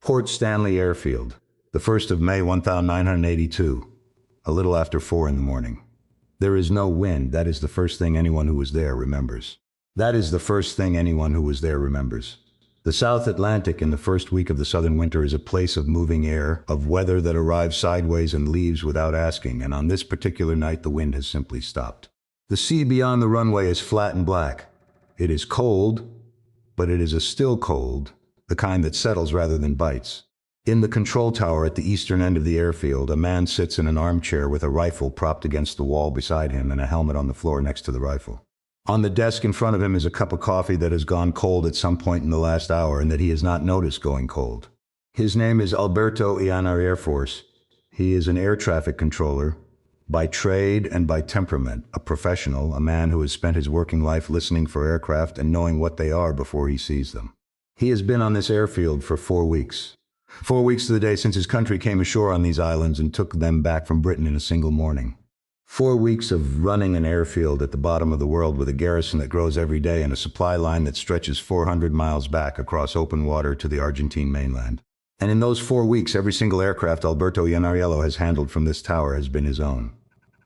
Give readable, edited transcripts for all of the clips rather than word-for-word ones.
Port Stanley Airfield, the 1st of May 1982, a little after 4 in the morning. There is no wind. That is the first thing anyone who was there remembers. That is the first thing anyone who was there remembers. The South Atlantic in the first week of the southern winter is a place of moving air, of weather that arrives sideways and leaves without asking, and on this particular night the wind has simply stopped. The sea beyond the runway is flat and black. It is cold, but it is a still cold, the kind that settles rather than bites. In the control tower at the eastern end of the airfield, a man sits in an armchair with a rifle propped against the wall beside him and a helmet on the floor next to the rifle. On the desk in front of him is a cup of coffee that has gone cold at some point in the last hour and that he has not noticed going cold. His name is Alberto Iannar Air Force. He is an air traffic controller, by trade and by temperament, a professional, a man who has spent his working life listening for aircraft and knowing what they are before he sees them. He has been on this airfield for 4 weeks. 4 weeks to the day since his country came ashore on these islands and took them back from Britain in a single morning. 4 weeks of running an airfield at the bottom of the world with a garrison that grows every day and a supply line that stretches 400 miles back across open water to the Argentine mainland. And in those 4 weeks, every single aircraft Alberto Iannariello has handled from this tower has been his own.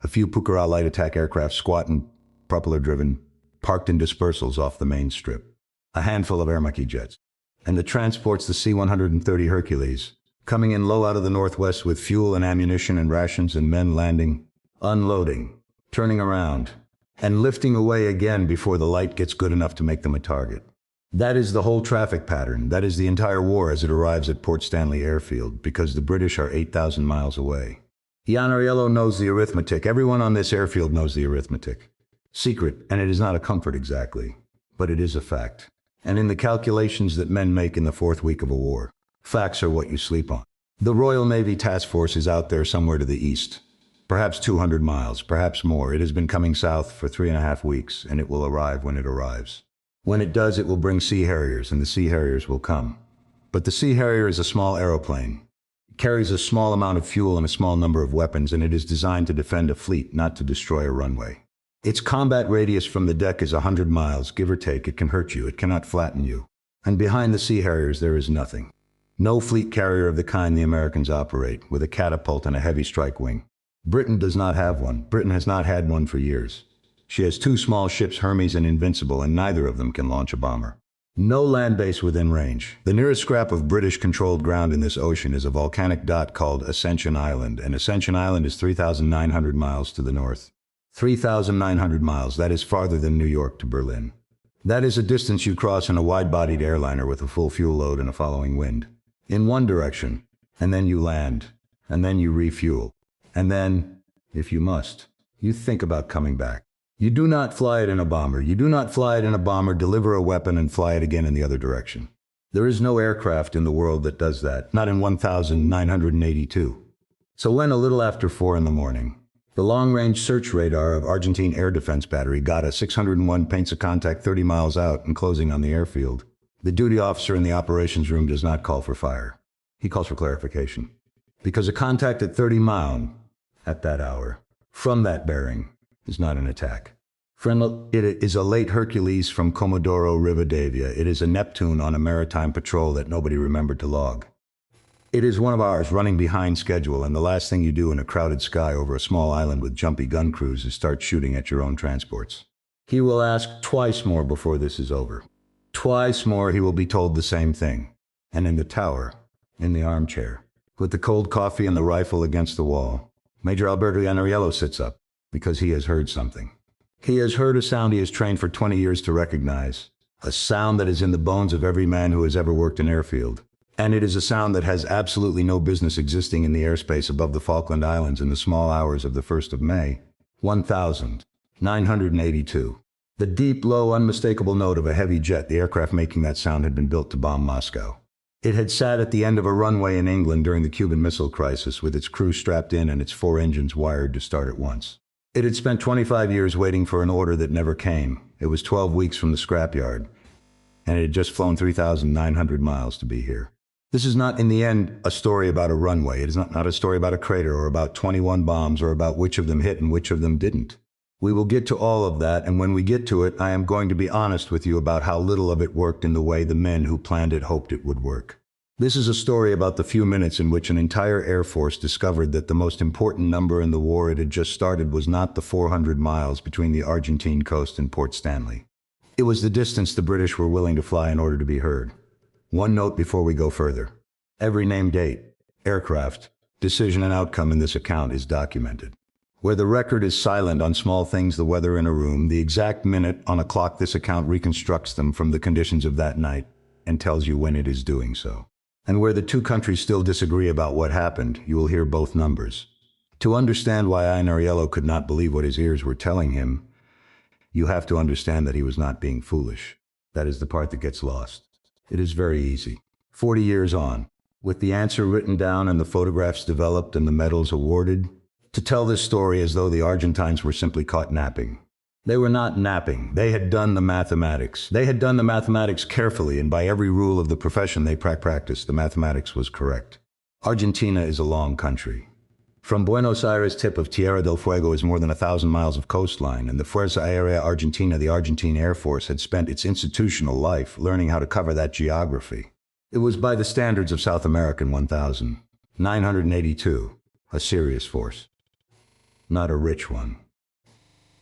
A few Pucará light attack aircraft, squat and propeller-driven, parked in dispersals off the main strip. A handful of Aermacchi jets. And the transports, the C-130 Hercules, coming in low out of the northwest with fuel and ammunition and rations and men landing, unloading, turning around, and lifting away again before the light gets good enough to make them a target. That is the whole traffic pattern. That is the entire war as it arrives at Port Stanley Airfield, because the British are 8,000 miles away. Iannariello knows the arithmetic. Everyone on this airfield knows the arithmetic. Secret, and it is not a comfort exactly, but it is a fact. And in the calculations that men make in the 4th week of a war, facts are what you sleep on. The Royal Navy Task Force is out there somewhere to the east. Perhaps 200 miles, perhaps more. It has been coming south for 3.5 weeks, and it will arrive when it arrives. When it does, it will bring Sea Harriers, and the Sea Harriers will come. But the Sea Harrier is a small aeroplane. It carries a small amount of fuel and a small number of weapons, and it is designed to defend a fleet, not to destroy a runway. Its combat radius from the deck is 100 miles, give or take. It can hurt you, it cannot flatten you. And behind the Sea Harriers there is nothing. No fleet carrier of the kind the Americans operate, with a catapult and a heavy strike wing. Britain does not have one. Britain has not had one for years. She has 2 small ships, Hermes and Invincible, and neither of them can launch a bomber. No land base within range. The nearest scrap of British-controlled ground in this ocean is a volcanic dot called Ascension Island, and Ascension Island is 3,900 miles to the north. 3,900 miles, that is farther than New York to Berlin. That is a distance you cross in a wide-bodied airliner with a full fuel load and a following wind. In one direction, and then you land, and then you refuel. And then, if you must, you think about coming back. You do not fly it in a bomber. You do not fly it in a bomber, deliver a weapon, and fly it again in the other direction. There is no aircraft in the world that does that, not in 1982. So when, a little after 4 in the morning, the long-range search radar of Argentine Air Defense Battery got a 601 paints a contact 30 miles out and closing on the airfield, the duty officer in the operations room does not call for fire. He calls for clarification. Because a contact at 30 miles, at that hour, from that bearing, is not an attack. It is a late Hercules from Comodoro Rivadavia. It is a Neptune on a maritime patrol that nobody remembered to log. It is one of ours running behind schedule, and the last thing you do in a crowded sky over a small island with jumpy gun crews is start shooting at your own transports. He will ask twice more before this is over. Twice more he will be told the same thing. And in the tower, in the armchair, with the cold coffee and the rifle against the wall, Major Alberto Iannariello sits up, because he has heard something. He has heard a sound he has trained for 20 years to recognize, a sound that is in the bones of every man who has ever worked an airfield. And it is a sound that has absolutely no business existing in the airspace above the Falkland Islands in the small hours of the 1st of May, 1982. The deep, low, unmistakable note of a heavy jet, the aircraft making that sound, had been built to bomb Moscow. It had sat at the end of a runway in England during the Cuban Missile Crisis with its crew strapped in and its 4 engines wired to start at once. It had spent 25 years waiting for an order that never came. It was 12 weeks from the scrapyard, and it had just flown 3,900 miles to be here. This is not, in the end, a story about a runway. It is not a story about a crater or about 21 bombs or about which of them hit and which of them didn't. We will get to all of that, and when we get to it, I am going to be honest with you about how little of it worked in the way the men who planned it hoped it would work. This is a story about the few minutes in which an entire air force discovered that the most important number in the war it had just started was not the 400 miles between the Argentine coast and Port Stanley. It was the distance the British were willing to fly in order to be heard. One note before we go further. Every name, date, aircraft, decision and outcome in this account is documented. Where the record is silent on small things, the weather in a room, the exact minute on a clock, this account reconstructs them from the conditions of that night and tells you when it is doing so. And where the two countries still disagree about what happened, you will hear both numbers. To understand why Ainariello could not believe what his ears were telling him, you have to understand that he was not being foolish. That is the part that gets lost. It is very easy. 40 years on, with the answer written down and the photographs developed and the medals awarded, to tell this story as though the Argentines were simply caught napping. They were not napping. They had done the mathematics. They had done the mathematics carefully, and by every rule of the profession they practiced, the mathematics was correct. Argentina is a long country. From Buenos Aires tip of Tierra del Fuego is more than 1,000 miles of coastline, and the Fuerza Aérea Argentina, the Argentine Air Force, had spent its institutional life learning how to cover that geography. It was by the standards of South America in 1982, a serious force. Not a rich one,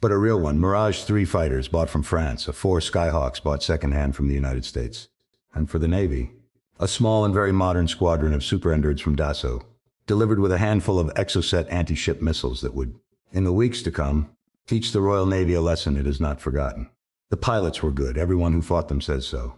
but a real one. Mirage 3 fighters bought from France, a 4 Skyhawks bought secondhand from the United States. And for the Navy, a small and very modern squadron of Super Endureds from Dassault, delivered with a handful of Exocet anti-ship missiles that would, in the weeks to come, teach the Royal Navy a lesson it has not forgotten. The pilots were good. Everyone who fought them says so.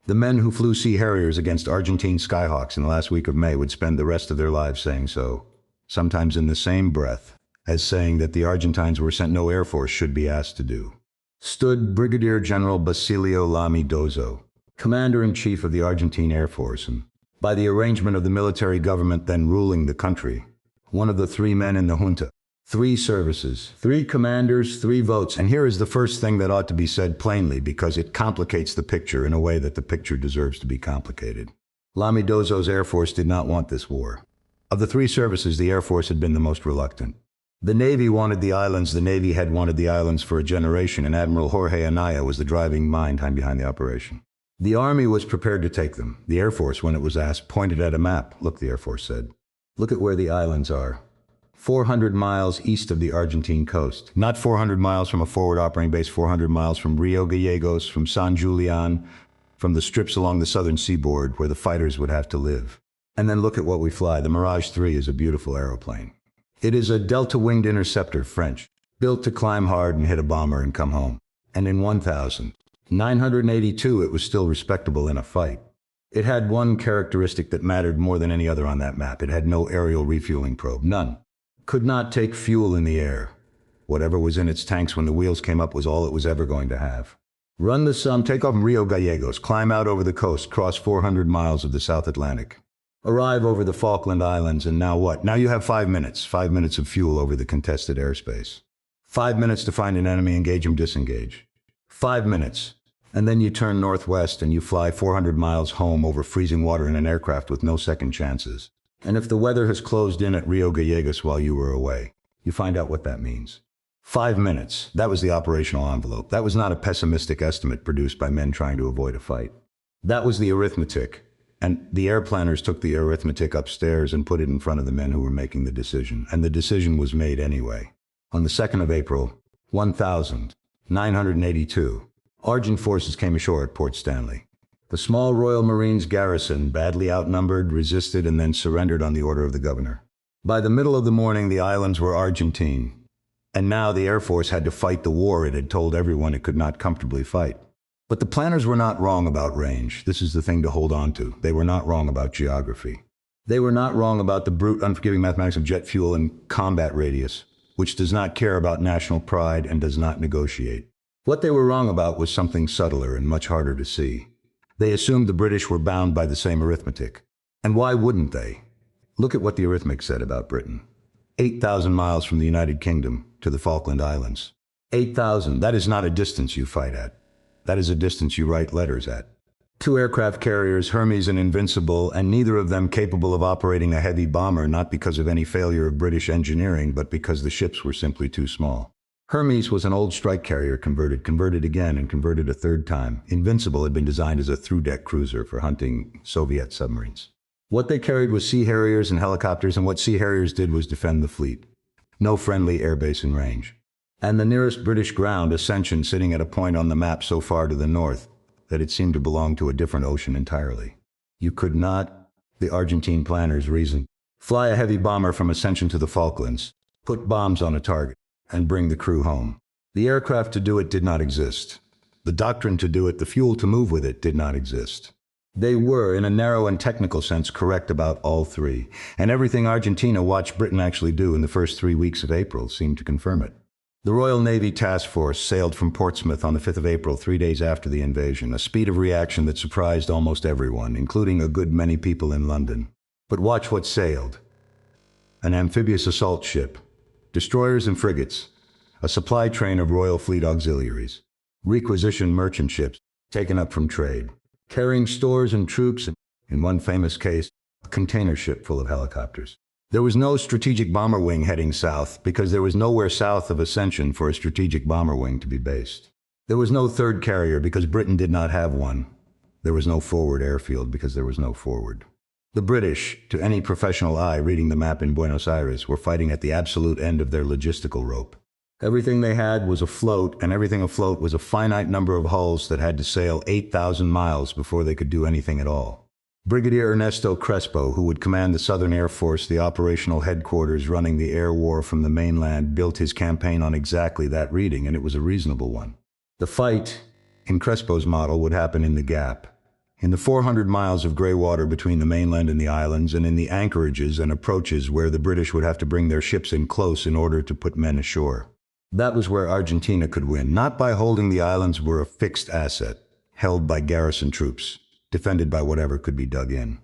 The men who flew Sea Harriers against Argentine Skyhawks in the last week of May would spend the rest of their lives saying so, sometimes in the same breath as saying that the Argentines were sent no Air Force should be asked to do. Stood Brigadier General Basilio Lamy Dozo, Commander-in-Chief of the Argentine Air Force, and by the arrangement of the military government then ruling the country, one of the 3 men in the junta. 3 services, 3 commanders, 3 votes. And here is the first thing that ought to be said plainly, because it complicates the picture in a way that the picture deserves to be complicated. Lamy Dozo's Air Force did not want this war. Of the 3 services, the Air Force had been the most reluctant. The Navy wanted the islands, the Navy had wanted the islands for a generation, and Admiral Jorge Anaya was the driving mind behind the operation. The Army was prepared to take them. The Air Force, when it was asked, pointed at a map. Look, the Air Force said. Look at where the islands are. 400 miles east of the Argentine coast. Not 400 miles from a forward operating base, 400 miles from Rio Gallegos, from San Julian, from the strips along the southern seaboard where the fighters would have to live. And then look at what we fly. The Mirage 3 is a beautiful aeroplane. It is a delta-winged interceptor, French, built to climb hard and hit a bomber and come home. And in 1982, it was still respectable in a fight. It had one characteristic that mattered more than any other on that map. It had no aerial refueling probe. None. Could not take fuel in the air. Whatever was in its tanks when the wheels came up was all it was ever going to have. Run the sum, take off from Rio Gallegos, climb out over the coast, cross 400 miles of the South Atlantic. Arrive over the Falkland Islands, and now what? Now you have 5 minutes. 5 minutes of fuel over the contested airspace. 5 minutes to find an enemy, engage him, disengage. 5 minutes. And then you turn northwest and you fly 400 miles home over freezing water in an aircraft with no second chances. And if the weather has closed in at Rio Gallegos while you were away, you find out what that means. 5 minutes. That was the operational envelope. That was not a pessimistic estimate produced by men trying to avoid a fight. That was the arithmetic. And the air planners took the arithmetic upstairs and put it in front of the men who were making the decision. And the decision was made anyway. On the 2nd of April, 1982, Argent forces came ashore at Port Stanley. The small Royal Marines garrison, badly outnumbered, resisted and then surrendered on the order of the governor. By the middle of the morning, the islands were Argentine. And now the Air Force had to fight the war it had told everyone it could not comfortably fight. But the planners were not wrong about range. This is the thing to hold on to. They were not wrong about geography. They were not wrong about the brute, unforgiving mathematics of jet fuel and combat radius, which does not care about national pride and does not negotiate. What they were wrong about was something subtler and much harder to see. They assumed the British were bound by the same arithmetic. And why wouldn't they? Look at what the arithmetic said about Britain. 8,000 miles from the United Kingdom to the Falkland Islands. 8,000, that is not a distance you fight at. That is a distance you write letters at. 2 aircraft carriers, Hermes and Invincible, and neither of them capable of operating a heavy bomber, not because of any failure of British engineering, but because the ships were simply too small. Hermes was an old strike carrier converted again, and converted a 3rd time. Invincible had been designed as a through-deck cruiser for hunting Soviet submarines. What they carried was Sea Harriers and helicopters, and what Sea Harriers did was defend the fleet. No friendly airbase in range. And the nearest British ground, Ascension, sitting at a point on the map so far to the north that it seemed to belong to a different ocean entirely. You could not, the Argentine planners reasoned, fly a heavy bomber from Ascension to the Falklands, put bombs on a target, and bring the crew home. The aircraft to do it did not exist. The doctrine to do it, the fuel to move with it, did not exist. They were, in a narrow and technical sense, correct about all three, and everything Argentina watched Britain actually do in the first 3 weeks of April seemed to confirm it. The Royal Navy Task Force sailed from Portsmouth on the 5th of April, 3 days after the invasion, a speed of reaction that surprised almost everyone, including a good many people in London. But watch what sailed. An amphibious assault ship, destroyers and frigates, a supply train of Royal Fleet auxiliaries, requisitioned merchant ships taken up from trade, carrying stores and troops, and, in one famous case, a container ship full of helicopters. There was no strategic bomber wing heading south because there was nowhere south of Ascension for a strategic bomber wing to be based. There was no third carrier because Britain did not have one. There was no forward airfield because there was no forward. The British, to any professional eye reading the map in Buenos Aires, were fighting at the absolute end of their logistical rope. Everything they had was afloat, and everything afloat was a finite number of hulls that had to sail 8,000 miles before they could do anything at all. Brigadier Ernesto Crespo, who would command the Southern Air Force, the operational headquarters running the air war from the mainland, built his campaign on exactly that reading, and it was a reasonable one. The fight, in Crespo's model, would happen in the gap, in the 400 miles of gray water between the mainland and the islands, and in the anchorages and approaches where the British would have to bring their ships in close in order to put men ashore. That was where Argentina could win, not by holding the islands were a fixed asset, held by garrison troops, defended by whatever could be dug in.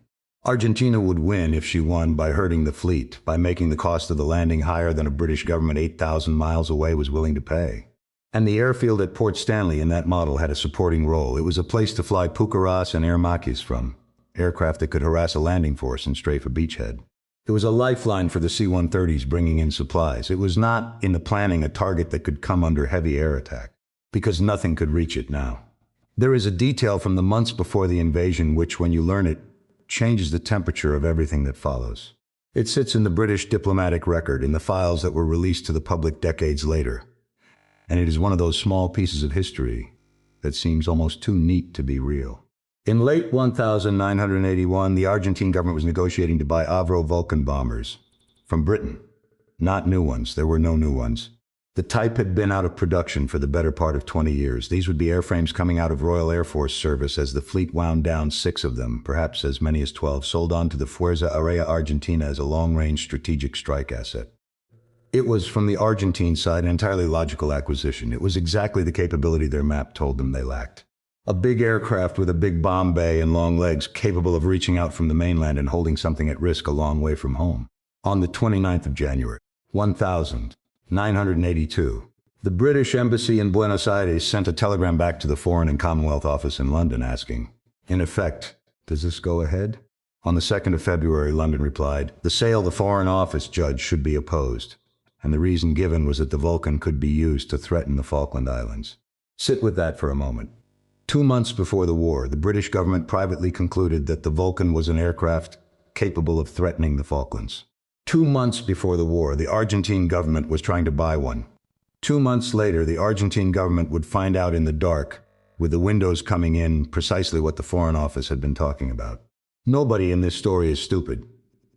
Argentina would win if she won by hurting the fleet, by making the cost of the landing higher than a British government 8,000 miles away was willing to pay. And the airfield at Port Stanley in that model had a supporting role. It was a place to fly Pucarás and Air Maquis from, aircraft that could harass a landing force and strafe a beachhead. It was a lifeline for the C-130s bringing in supplies. It was not, in the planning, a target that could come under heavy air attack, because nothing could reach it now. There is a detail from the months before the invasion which, when you learn it, changes the temperature of everything that follows. It sits in the British diplomatic record, in the files that were released to the public decades later. And it is one of those small pieces of history that seems almost too neat to be real. In late 1981, the Argentine government was negotiating to buy Avro Vulcan bombers from Britain. Not new ones. There were no new ones. The type had been out of production for the better part of 20 years. These would be airframes coming out of Royal Air Force service as the fleet wound down 6 of them, perhaps as many as 12, sold on to the Fuerza Aérea Argentina as a long-range strategic strike asset. It was, from the Argentine side, an entirely logical acquisition. It was exactly the capability their map told them they lacked. A big aircraft with a big bomb bay and long legs capable of reaching out from the mainland and holding something at risk a long way from home. On the 29th of January, 1982, the British Embassy in Buenos Aires sent a telegram back to the Foreign and Commonwealth Office in London asking, in effect, does this go ahead? On the 2nd of February, London replied, the sale the Foreign Office judged should be opposed, and the reason given was that the Vulcan could be used to threaten the Falkland Islands. Sit with that for a moment. 2 months before the war, the British government privately concluded that the Vulcan was an aircraft capable of threatening the Falklands. 2 months before the war, the Argentine government was trying to buy one. 2 months later, the Argentine government would find out in the dark, with the windows coming in, precisely what the Foreign Office had been talking about. Nobody in this story is stupid.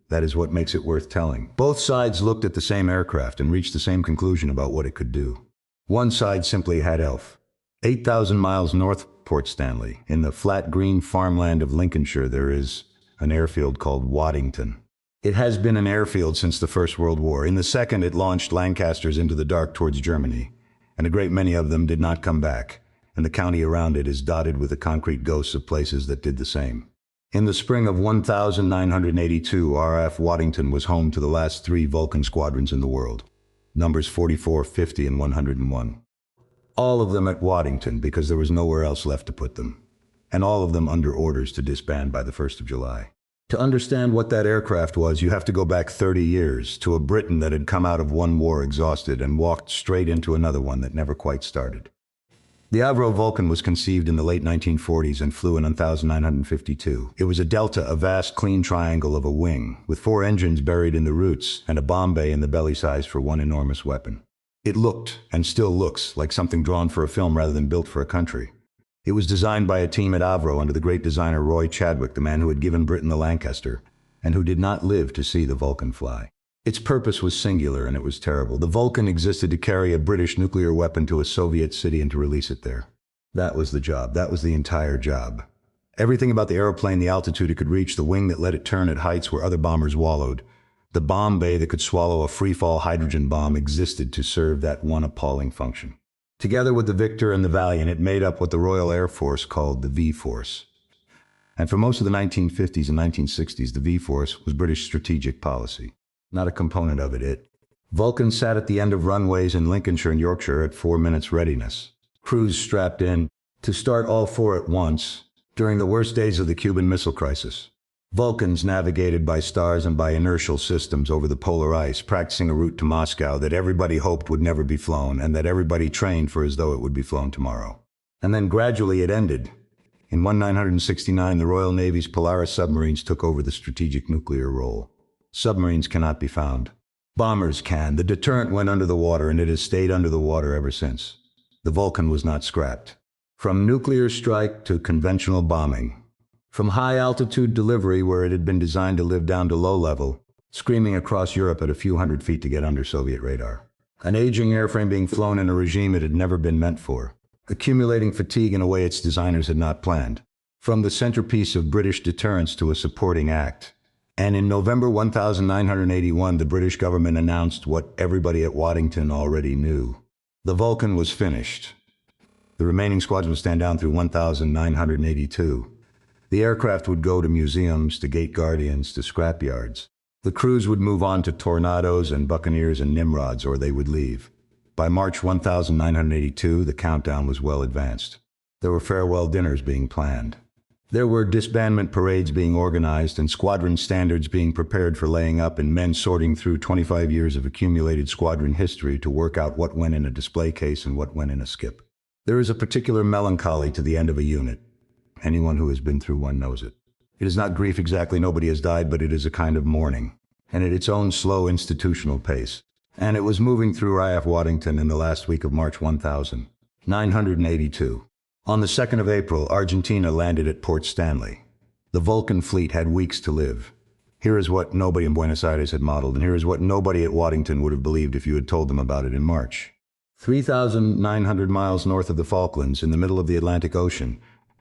That is what makes it worth telling. Both sides looked at the same aircraft and reached the same conclusion about what it could do. One side simply had ELF. 8,000 miles north of Port Stanley, in the flat green farmland of Lincolnshire, there is an airfield called Waddington. It has been an airfield since the First World War. In the Second, it launched Lancasters into the dark towards Germany, and a great many of them did not come back, and the county around it is dotted with the concrete ghosts of places that did the same. In the spring of 1982, RAF Waddington was home to the last 3 Vulcan squadrons in the world, numbers 44, 50, and 101. All of them at Waddington because there was nowhere else left to put them, and all of them under orders to disband by the 1st of July. To understand what that aircraft was, you have to go back 30 years, to a Britain that had come out of one war exhausted and walked straight into another one that never quite started. The Avro Vulcan was conceived in the late 1940s and flew in 1952. It was a delta, a vast clean triangle of a wing, with 4 engines buried in the roots and a bomb bay in the belly sized for one enormous weapon. It looked, and still looks, like something drawn for a film rather than built for a country. It was designed by a team at Avro under the great designer Roy Chadwick, the man who had given Britain the Lancaster, and who did not live to see the Vulcan fly. Its purpose was singular, and it was terrible. The Vulcan existed to carry a British nuclear weapon to a Soviet city and to release it there. That was the job. That was the entire job. Everything about the aeroplane, the altitude it could reach, the wing that let it turn at heights where other bombers wallowed, the bomb bay that could swallow a free-fall hydrogen bomb existed to serve that one appalling function. Together with the Victor and the Valiant, it made up what the Royal Air Force called the V-Force. And for most of the 1950s and 1960s, the V-Force was British strategic policy. Not a component of it. Vulcan sat at the end of runways in Lincolnshire and Yorkshire at 4 minutes readiness. Crews strapped in to start all 4 at once during the worst days of the Cuban Missile Crisis. Vulcans navigated by stars and by inertial systems over the polar ice, practicing a route to Moscow that everybody hoped would never be flown and that everybody trained for as though it would be flown tomorrow. And then gradually it ended. In 1969, the Royal Navy's Polaris submarines took over the strategic nuclear role. Submarines cannot be found. Bombers can. The deterrent went under the water, and it has stayed under the water ever since. The Vulcan was not scrapped. From nuclear strike to conventional bombing. From high-altitude delivery, where it had been designed to live, down to low level, screaming across Europe at a few hundred feet to get under Soviet radar. An aging airframe being flown in a regime it had never been meant for. Accumulating fatigue in a way its designers had not planned. From the centerpiece of British deterrence to a supporting act. And in November 1981, the British government announced what everybody at Waddington already knew. The Vulcan was finished. The remaining squadrons would stand down through 1982. The aircraft would go to museums, to gate guardians, to scrapyards. The crews would move on to Tornadoes and Buccaneers and Nimrods, or they would leave. By March 1982, the countdown was well advanced. There were farewell dinners being planned. There were disbandment parades being organized and squadron standards being prepared for laying up, and men sorting through 25 years of accumulated squadron history to work out what went in a display case and what went in a skip. There is a particular melancholy to the end of a unit. Anyone who has been through one knows it. It is not grief exactly, nobody has died, but it is a kind of mourning, and at its own slow institutional pace. And it was moving through RAF Waddington in the last week of March 1982. On the 2nd of April, Argentina landed at Port Stanley. The Vulcan fleet had weeks to live. Here is what nobody in Buenos Aires had modeled, and here is what nobody at Waddington would have believed if you had told them about it in March. 3,900 miles north of the Falklands, in the middle of the Atlantic Ocean,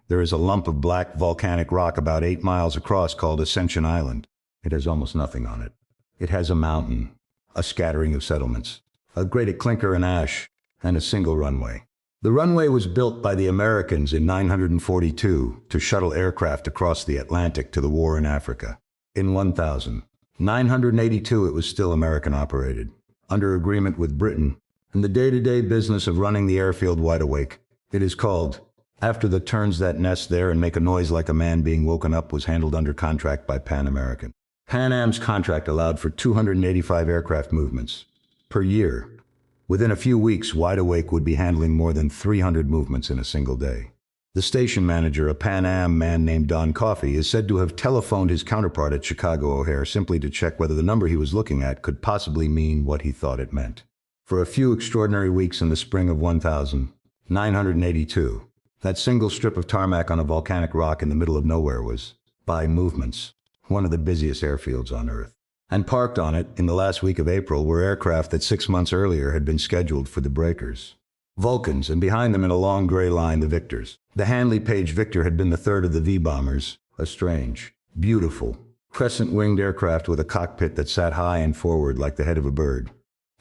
there is a lump of black volcanic rock about 8 miles across called Ascension Island. It has almost nothing on it. It has a mountain, a scattering of settlements, a great clinker and ash, and a single runway. The runway was built by the Americans in 1942 to shuttle aircraft across the Atlantic to the war in Africa. In 1982, it was still American operated, under agreement with Britain, and the day-to-day business of running the airfield wide awake. It is called, after the turns that nest there and make a noise like a man being woken up, was handled under contract by Pan American. Pan Am's contract allowed for 285 aircraft movements per year. Within a few weeks, Wide Awake would be handling more than 300 movements in a single day. The station manager, a Pan Am man named Don Coffey, is said to have telephoned his counterpart at Chicago O'Hare simply to check whether the number he was looking at could possibly mean what he thought it meant. For a few extraordinary weeks in the spring of 1982, that single strip of tarmac on a volcanic rock in the middle of nowhere was, by movements, one of the busiest airfields on Earth. And parked on it in the last week of April were aircraft that 6 months earlier had been scheduled for the breakers. Vulcans, and behind them in a long gray line, the Victors. The Handley Page Victor had been the third of the V-bombers, a strange, beautiful, crescent-winged aircraft with a cockpit that sat high and forward like the head of a bird.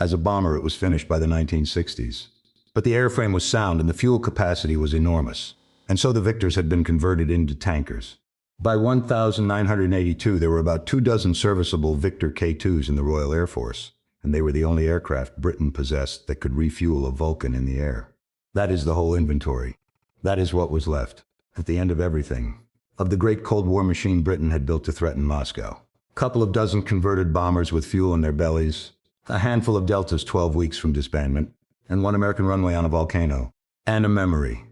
As a bomber, it was finished by the 1960s. But the airframe was sound and the fuel capacity was enormous, and so the Victors had been converted into tankers. By 1982, there were about 24 serviceable Victor K-2s in the Royal Air Force, and they were the only aircraft Britain possessed that could refuel a Vulcan in the air. That is the whole inventory. That is what was left, at the end of everything, of the great Cold War machine Britain had built to threaten Moscow. Couple of dozen converted bombers with fuel in their bellies, a handful of Deltas 12 weeks from disbandment, and one American runway on a volcano. And a memory.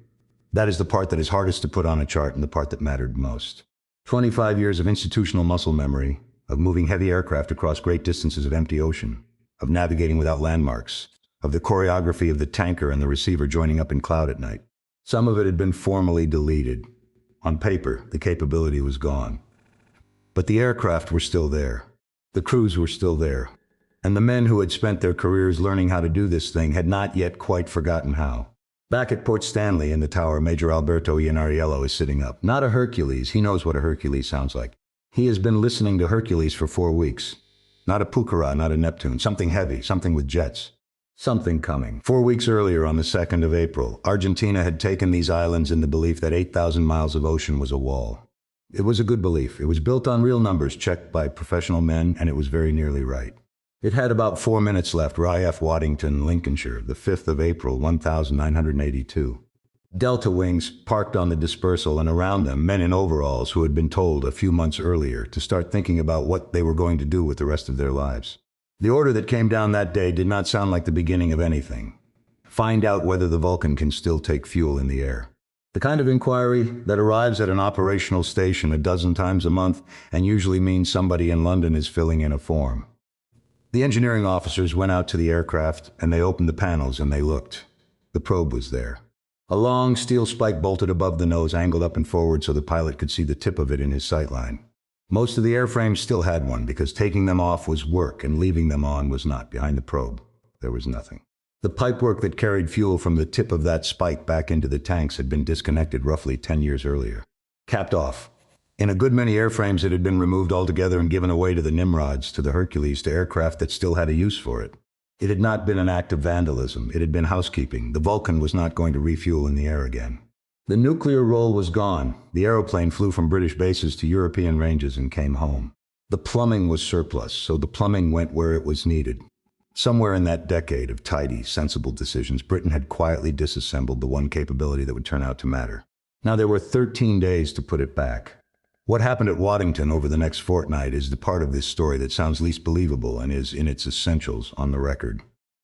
That is the part that is hardest to put on a chart and the part that mattered most. 25 years of institutional muscle memory, of moving heavy aircraft across great distances of empty ocean, of navigating without landmarks, of the choreography of the tanker and the receiver joining up in cloud at night. Some of it had been formally deleted. On paper, the capability was gone. But the aircraft were still there. The crews were still there. And the men who had spent their careers learning how to do this thing had not yet quite forgotten how. Back at Port Stanley in the tower, Major Alberto Ianariello is sitting up. Not a Hercules. He knows what a Hercules sounds like. He has been listening to Hercules for 4 weeks. Not a Pucara, not a Neptune. Something heavy, something with jets. Something coming. 4 weeks earlier, on the 2nd of April, Argentina had taken these islands in the belief that 8,000 miles of ocean was a wall. It was a good belief. It was built on real numbers checked by professional men, and it was very nearly right. It had about 4 minutes left. RAF Waddington, Lincolnshire, the 5th of April, 1982. Delta wings parked on the dispersal, and around them, men in overalls who had been told a few months earlier to start thinking about what they were going to do with the rest of their lives. The order that came down that day did not sound like the beginning of anything. Find out whether the Vulcan can still take fuel in the air. The kind of inquiry that arrives at an operational station a dozen times a month and usually means somebody in London is filling in a form. The engineering officers went out to the aircraft and they opened the panels and they looked. The probe was there. A long steel spike bolted above the nose, angled up and forward so the pilot could see the tip of it in his sightline. Most of the airframes still had one because taking them off was work and leaving them on was not. Behind the probe, there was nothing. The pipework that carried fuel from the tip of that spike back into the tanks had been disconnected roughly 10 years earlier. Capped off. In a good many airframes it had been removed altogether and given away to the Nimrods, to the Hercules, to aircraft that still had a use for it. It had not been an act of vandalism. It had been housekeeping. The Vulcan was not going to refuel in the air again. The nuclear role was gone. The aeroplane flew from British bases to European ranges and came home. The plumbing was surplus, so the plumbing went where it was needed. Somewhere in that decade of tidy, sensible decisions, Britain had quietly disassembled the one capability that would turn out to matter. Now there were 13 days to put it back. What happened at Waddington over the next fortnight is the part of this story that sounds least believable and is, in its essentials, on the record.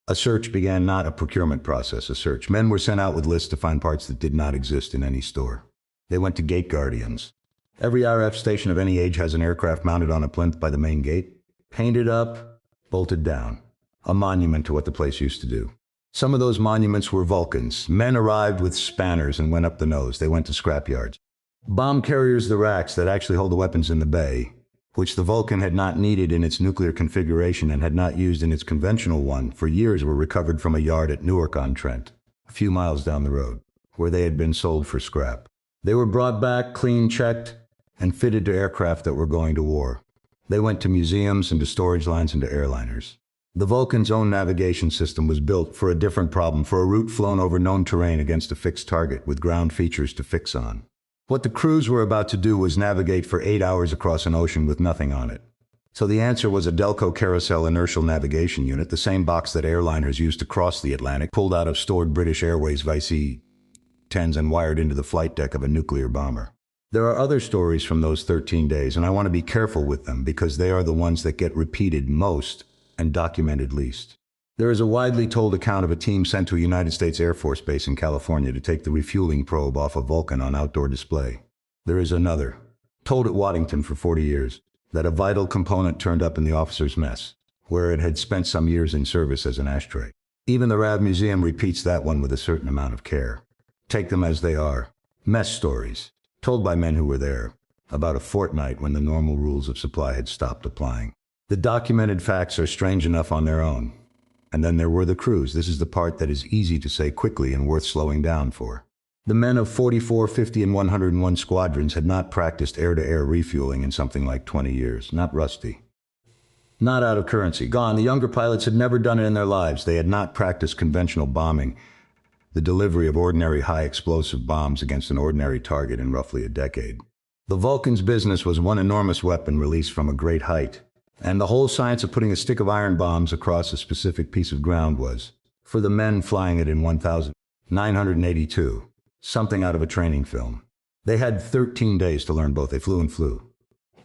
A search began, not a procurement process, a search. Men were sent out with lists to find parts that did not exist in any store. They went to gate guardians. Every RF station of any age has an aircraft mounted on a plinth by the main gate, painted up, bolted down. A monument to what the place used to do. Some of those monuments were Vulcans. Men arrived with spanners and went up the nose. They went to scrapyards. Bomb carriers, the racks that actually hold the weapons in the bay, which the Vulcan had not needed in its nuclear configuration and had not used in its conventional one for years, were recovered from a yard at Newark-on-Trent, a few miles down the road, where they had been sold for scrap. They were brought back, clean, checked, and fitted to aircraft that were going to war. They went to museums and to storage lines and to airliners. The Vulcan's own navigation system was built for a different problem, for a route flown over known terrain against a fixed target with ground features to fix on. What the crews were about to do was navigate for 8 hours across an ocean with nothing on it. So the answer was a Delco Carousel inertial navigation unit, the same box that airliners used to cross the Atlantic, pulled out of stored British Airways VC-10s and wired into the flight deck of a nuclear bomber. There are other stories from those 13 days, and I want to be careful with them because they are the ones that get repeated most and documented least. There is a widely told account of a team sent to a United States Air Force base in California to take the refueling probe off a Vulcan on outdoor display. There is another, told at Waddington for 40 years, that a vital component turned up in the officer's mess, where it had spent some years in service as an ashtray. Even the RAV Museum repeats that one with a certain amount of care. Take them as they are. Mess stories, told by men who were there, about a fortnight when the normal rules of supply had stopped applying. The documented facts are strange enough on their own. And then there were the crews. This is the part that is easy to say quickly and worth slowing down for. The men of 44, 50, and 101 squadrons had not practiced air-to-air refueling in something like 20 years. Not rusty. Not out of currency. Gone. The younger pilots had never done it in their lives. They had not practiced conventional bombing, the delivery of ordinary high-explosive bombs against an ordinary target in roughly a decade. The Vulcan's business was one enormous weapon released from a great height. And the whole science of putting a stick of iron bombs across a specific piece of ground was, for the men flying it in 1982, something out of a training film. They had 13 days to learn both. They flew and flew,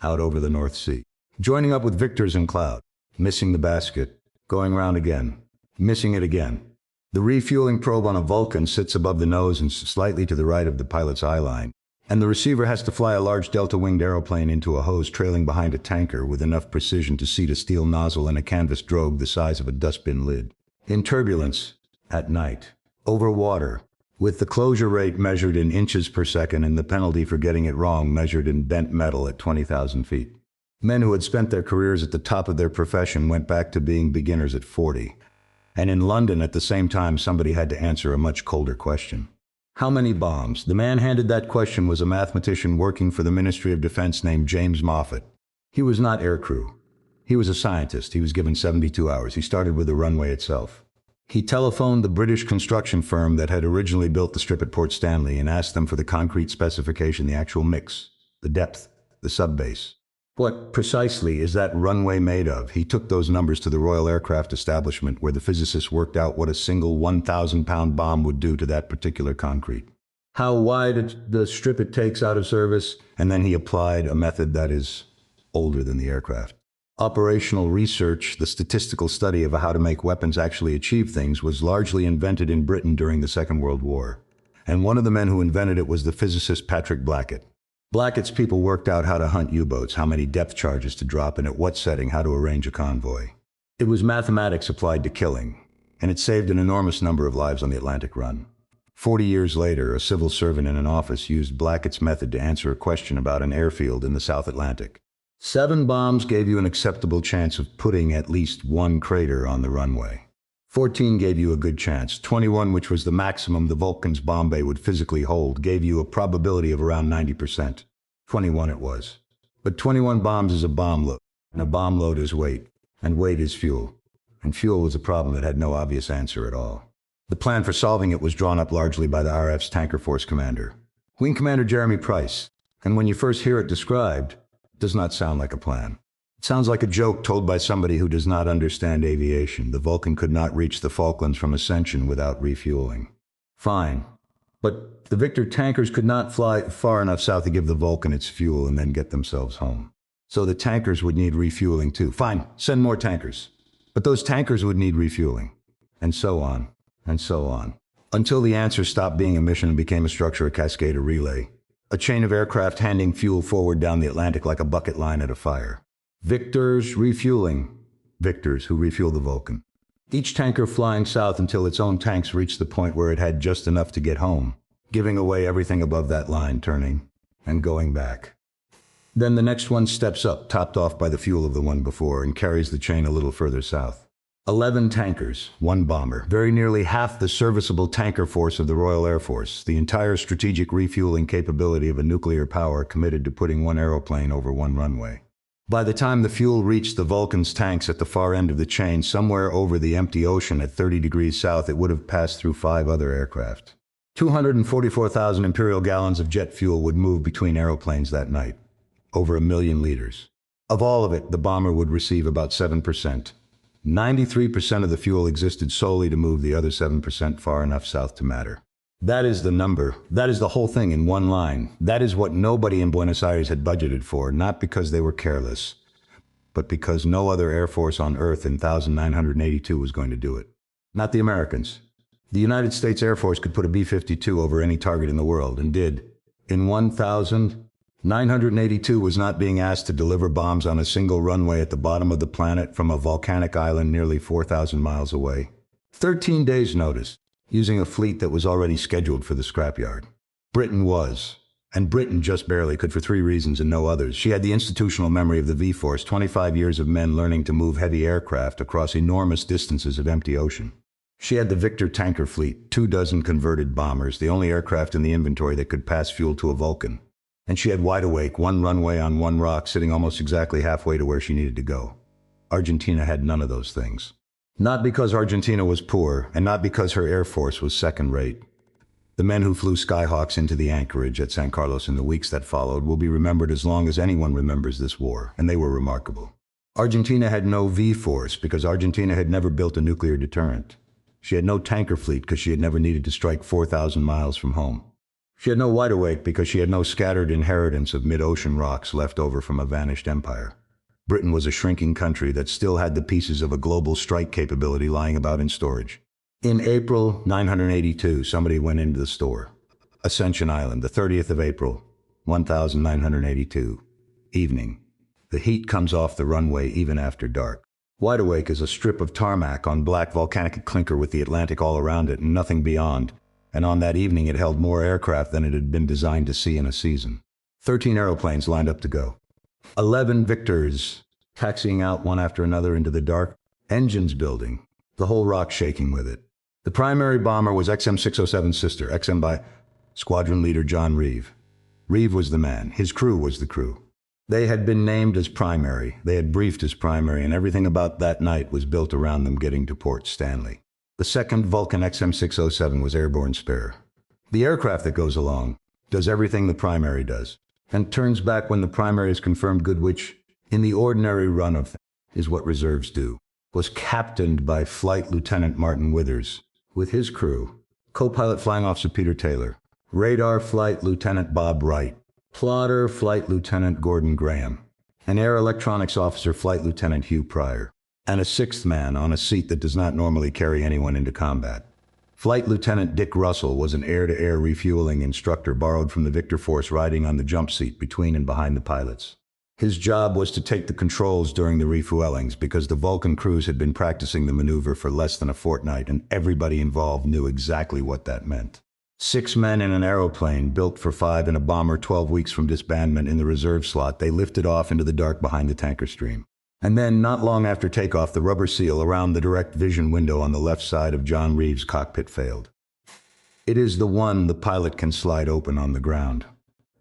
out over the North Sea, joining up with victors in cloud, missing the basket, going round again, missing it again. The refueling probe on a Vulcan sits above the nose and slightly to the right of the pilot's eye line, and the receiver has to fly a large delta-winged aeroplane into a hose trailing behind a tanker with enough precision to seat a steel nozzle and a canvas drogue the size of a dustbin lid. In turbulence, at night, over water, with the closure rate measured in inches per second and the penalty for getting it wrong measured in bent metal at 20,000 feet. Men who had spent their careers at the top of their profession went back to being beginners at 40. And in London, at the same time, somebody had to answer a much colder question. How many bombs? The man handed that question was a mathematician working for the Ministry of Defense named James Moffat. He was not aircrew. He was a scientist. He was given 72 hours. He started with the runway itself. He telephoned the British construction firm that had originally built the strip at Port Stanley and asked them for the concrete specification, the actual mix, the depth, the subbase. What precisely is that runway made of? He took those numbers to the Royal Aircraft Establishment where the physicists worked out what a single 1,000-pound bomb would do to that particular concrete. How wide the strip it takes out of service, and then he applied a method that is older than the aircraft. Operational research, the statistical study of how to make weapons actually achieve things, was largely invented in Britain during the Second World War. And one of the men who invented it was the physicist Patrick Blackett. Blackett's people worked out how to hunt U-boats, how many depth charges to drop, and at what setting how to arrange a convoy. It was mathematics applied to killing, and it saved an enormous number of lives on the Atlantic run. 40 years later, a civil servant in an office used Blackett's method to answer a question about an airfield in the South Atlantic. 7 bombs gave you an acceptable chance of putting at least one crater on the runway. 14 gave you a good chance. 21, which was the maximum the Vulcan's bomb bay would physically hold, gave you a probability of around 90%. 21 it was. But 21 bombs is a bomb load, and a bomb load is weight, and weight is fuel. And fuel was a problem that had no obvious answer at all. The plan for solving it was drawn up largely by the RF's Tanker Force commander, Wing Commander Jeremy Price, and when you first hear it described, it does not sound like a plan. It sounds like a joke told by somebody who does not understand aviation. The Vulcan could not reach the Falklands from ascension without refueling. Fine. But the Victor tankers could not fly far enough south to give the Vulcan its fuel and then get themselves home. So the tankers would need refueling too. Fine, send more tankers. But those tankers would need refueling. And so on, and so on. Until the answer stopped being a mission and became a structure, a cascade, a relay. A chain of aircraft handing fuel forward down the Atlantic like a bucket line at a fire. Victors refueling. Victors who refuel the Vulcan. Each tanker flying south until its own tanks reached the point where it had just enough to get home, giving away everything above that line, turning and going back. Then the next one steps up, topped off by the fuel of the one before, and carries the chain a little further south. 11 tankers, 1 bomber, very nearly half the serviceable tanker force of the Royal Air Force, the entire strategic refueling capability of a nuclear power committed to putting 1 aeroplane over 1 runway. By the time the fuel reached the Vulcan's tanks at the far end of the chain, somewhere over the empty ocean at 30 degrees south, it would have passed through 5 other aircraft. 244,000 imperial gallons of jet fuel would move between aeroplanes that night, over 1 million liters. Of all of it, the bomber would receive about 7%. 93% of the fuel existed solely to move the other 7% far enough south to matter. That is the number. That is the whole thing in one line. That is what nobody in Buenos Aires had budgeted for, not because they were careless, but because no other air force on Earth in 1982 was going to do it. Not the Americans. The United States Air Force could put a B-52 over any target in the world, and did. In 1982 was not being asked to deliver bombs on a single runway at the bottom of the planet from a volcanic island nearly 4,000 miles away. 13 days' notice, using a fleet that was already scheduled for the scrapyard. Britain was, and Britain just barely could for 3 reasons and no others. She had the institutional memory of the V-Force, 25 years of men learning to move heavy aircraft across enormous distances of empty ocean. She had the Victor tanker fleet, 24 converted bombers, the only aircraft in the inventory that could pass fuel to a Vulcan. And she had Wide Awake, 1 runway on 1 rock, sitting almost exactly halfway to where she needed to go. Argentina had none of those things. Not because Argentina was poor, and not because her air force was second-rate. The men who flew Skyhawks into the anchorage at San Carlos in the weeks that followed will be remembered as long as anyone remembers this war, and they were remarkable. Argentina had no V-force because Argentina had never built a nuclear deterrent. She had no tanker fleet because she had never needed to strike 4,000 miles from home. She had no Wide Awake because she had no scattered inheritance of mid-ocean rocks left over from a vanished empire. Britain was a shrinking country that still had the pieces of a global strike capability lying about in storage. In April 982, somebody went into the store. Ascension Island, the 30th of April, 1982. Evening. The heat comes off the runway even after dark. Wide awake is a strip of tarmac on black volcanic clinker with the Atlantic all around it and nothing beyond. And on that evening it held more aircraft than it had been designed to see in a season. 13 aeroplanes lined up to go. 11 Victors, taxiing out one after another into the dark, engines building, the whole rock shaking with it. The primary bomber was XM-607's sister, XM by squadron leader John Reeve. Reeve was the man. His crew was the crew. They had been named as primary. They had briefed as primary, and everything about that night was built around them getting to Port Stanley. The second Vulcan XM-607 was airborne spare. The aircraft that goes along does everything the primary does, and turns back when the primary is confirmed good, which, in the ordinary run of things, is what reserves do. Was captained by Flight Lieutenant Martin Withers, with his crew, co-pilot Flying Officer Peter Taylor, radar Flight Lieutenant Bob Wright, plotter Flight Lieutenant Gordon Graham, and Air Electronics Officer Flight Lieutenant Hugh Pryor, and a sixth man on a seat that does not normally carry anyone into combat. Flight Lieutenant Dick Russell was an air-to-air refueling instructor borrowed from the Victor Force, riding on the jump seat between and behind the pilots. His job was to take the controls during the refuelings because the Vulcan crews had been practicing the maneuver for less than a fortnight and everybody involved knew exactly what that meant. 6 men in an aeroplane built for 5 in a bomber 12 weeks from disbandment in the reserve slot, they lifted off into the dark behind the tanker stream. And then, not long after takeoff, the rubber seal around the direct vision window on the left side of John Reeve's cockpit failed. It is the one the pilot can slide open on the ground.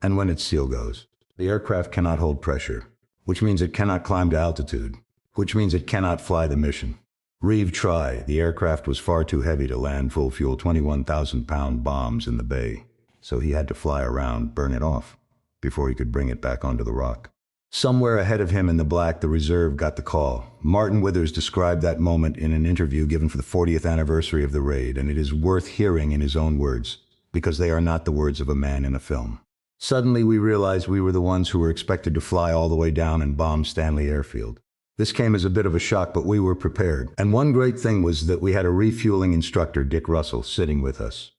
And when its seal goes, the aircraft cannot hold pressure, which means it cannot climb to altitude, which means it cannot fly the mission. Reeve tried. The aircraft was far too heavy to land full-fuel 21,000-pound bombs in the bay, so he had to fly around, burn it off, before he could bring it back onto the rock. Somewhere ahead of him in the black, the reserve got the call. Martin Withers described that moment in an interview given for the 40th anniversary of the raid, and it is worth hearing in his own words, because they are not the words of a man in a film. Suddenly we realized we were the ones who were expected to fly all the way down and bomb Stanley Airfield. This came as a bit of a shock, but we were prepared. And one great thing was that we had a refueling instructor, Dick Russell, sitting with us.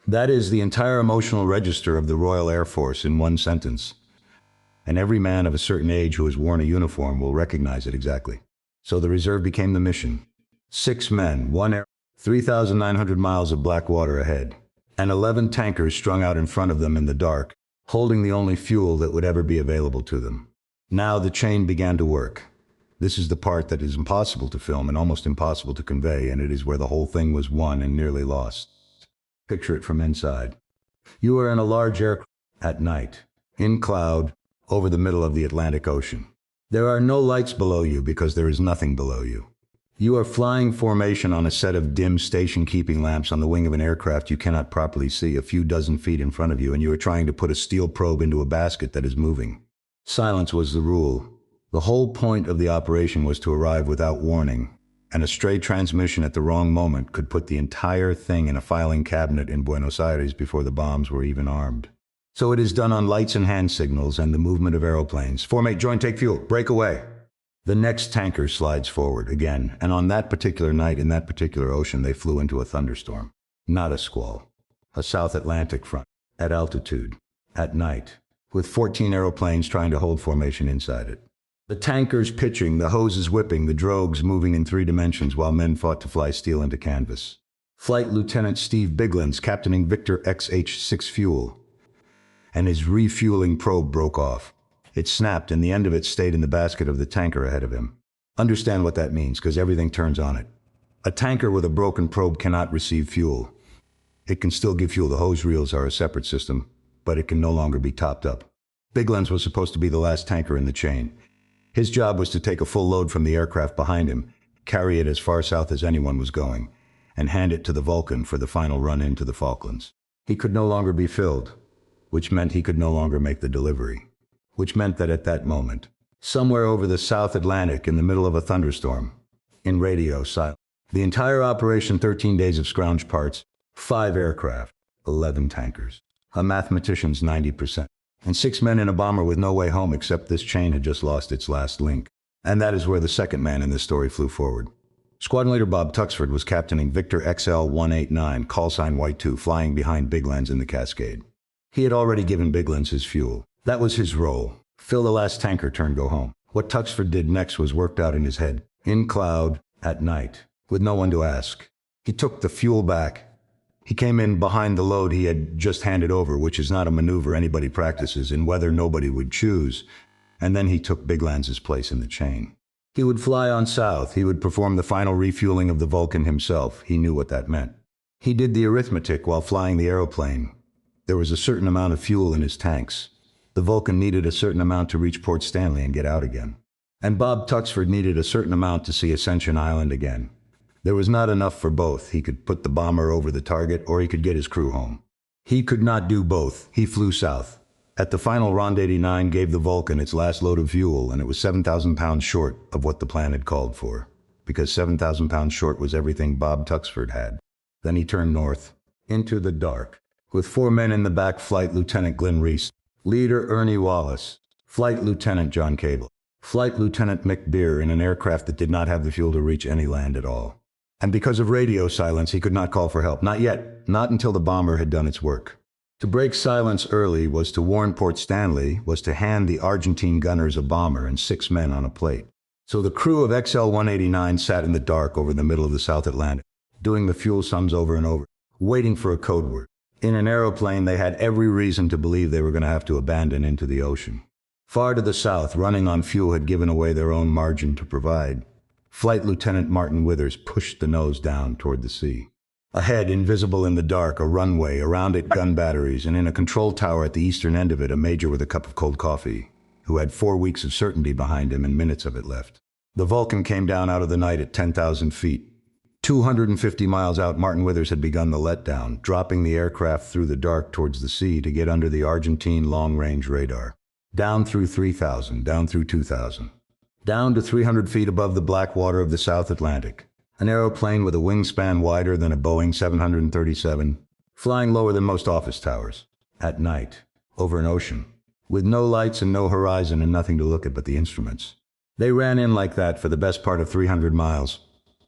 That is the entire emotional register of the Royal Air Force in one sentence. And every man of a certain age who has worn a uniform will recognize it exactly. So the reserve became the mission. 6 men, 1 air, 3,900 miles of black water ahead, and 11 tankers strung out in front of them in the dark, holding the only fuel that would ever be available to them. Now the chain began to work. This is the part that is impossible to film and almost impossible to convey, and it is where the whole thing was won and nearly lost. Picture it from inside. You are in a large aircraft at night, in cloud, over the middle of the Atlantic Ocean. There are no lights below you because there is nothing below you. You are flying formation on a set of dim station-keeping lamps on the wing of an aircraft you cannot properly see a few dozen feet in front of you, and you are trying to put a steel probe into a basket that is moving. Silence was the rule. The whole point of the operation was to arrive without warning, and a stray transmission at the wrong moment could put the entire thing in a filing cabinet in Buenos Aires before the bombs were even armed. So it is done on lights and hand signals and the movement of aeroplanes. Formate, join, take fuel, break away. The next tanker slides forward again, and on that particular night in that particular ocean they flew into a thunderstorm. Not a squall. A South Atlantic front, at altitude, at night, with 14 aeroplanes trying to hold formation inside it. The tankers pitching, the hoses whipping, the drogues moving in 3 dimensions while men fought to fly steel into canvas. Flight Lieutenant Steve Biglands captaining Victor XH-6 fuel, and his refueling probe broke off. It snapped, and the end of it stayed in the basket of the tanker ahead of him. Understand what that means, because everything turns on it. A tanker with a broken probe cannot receive fuel. It can still give fuel. The hose reels are a separate system, but it can no longer be topped up. Biglands was supposed to be the last tanker in the chain. His job was to take a full load from the aircraft behind him, carry it as far south as anyone was going, and hand it to the Vulcan for the final run into the Falklands. He could no longer be filled, which meant he could no longer make the delivery, which meant that at that moment, somewhere over the South Atlantic in the middle of a thunderstorm, in radio silence, the entire operation, 13 days of scrounge parts, 5 aircraft, 11 tankers, a mathematician's 90%, and 6 men in a bomber with no way home except this chain had just lost its last link. And that is where the second man in this story flew forward. Squadron leader Bob Tuxford was captaining Victor XL-189, callsign White 2, flying behind Big Lens in the Cascade. He had already given Big Lens his fuel. That was his role. Fill the last tanker, turn, go home. What Tuxford did next was worked out in his head, in cloud, at night, with no one to ask. He took the fuel back. He came in behind the load he had just handed over, which is not a maneuver anybody practices in weather nobody would choose, and then he took Big Lens's place in the chain. He would fly on south. He would perform the final refueling of the Vulcan himself. He knew what that meant. He did the arithmetic while flying the aeroplane. There was a certain amount of fuel in his tanks. The Vulcan needed a certain amount to reach Port Stanley and get out again. And Bob Tuxford needed a certain amount to see Ascension Island again. There was not enough for both. He could put the bomber over the target, or he could get his crew home. He could not do both. He flew south. At the final, Rond 89 gave the Vulcan its last load of fuel, and it was 7,000 pounds short of what the plan had called for, because 7,000 pounds short was everything Bob Tuxford had. Then he turned north, into the dark, with 4 men in the back: Flight Lieutenant Glenn Reese, Leader Ernie Wallace, Flight Lieutenant John Cable, Flight Lieutenant Mick Beer, in an aircraft that did not have the fuel to reach any land at all. And because of radio silence, he could not call for help. Not yet. Not until the bomber had done its work. To break silence early was to warn Port Stanley, was to hand the Argentine gunners a bomber and 6 men on a plate. So the crew of XL-189 sat in the dark over the middle of the South Atlantic, doing the fuel sums over and over, waiting for a code word. In an aeroplane they had every reason to believe they were going to have to abandon into the ocean. Far to the south, running on fuel had given away their own margin to provide. Flight Lieutenant Martin Withers pushed the nose down toward the sea. Ahead, invisible in the dark, a runway, around it gun batteries, and in a control tower at the eastern end of it, a major with a cup of cold coffee, who had 4 weeks of certainty behind him and minutes of it left. The Vulcan came down out of the night at 10,000 feet. 250 miles out, Martin Withers had begun the letdown, dropping the aircraft through the dark towards the sea to get under the Argentine long-range radar. Down through 3,000, down through 2,000. Down to 300 feet above the black water of the South Atlantic. An aeroplane with a wingspan wider than a Boeing 737, flying lower than most office towers. At night, over an ocean, with no lights and no horizon and nothing to look at but the instruments. They ran in like that for the best part of 300 miles.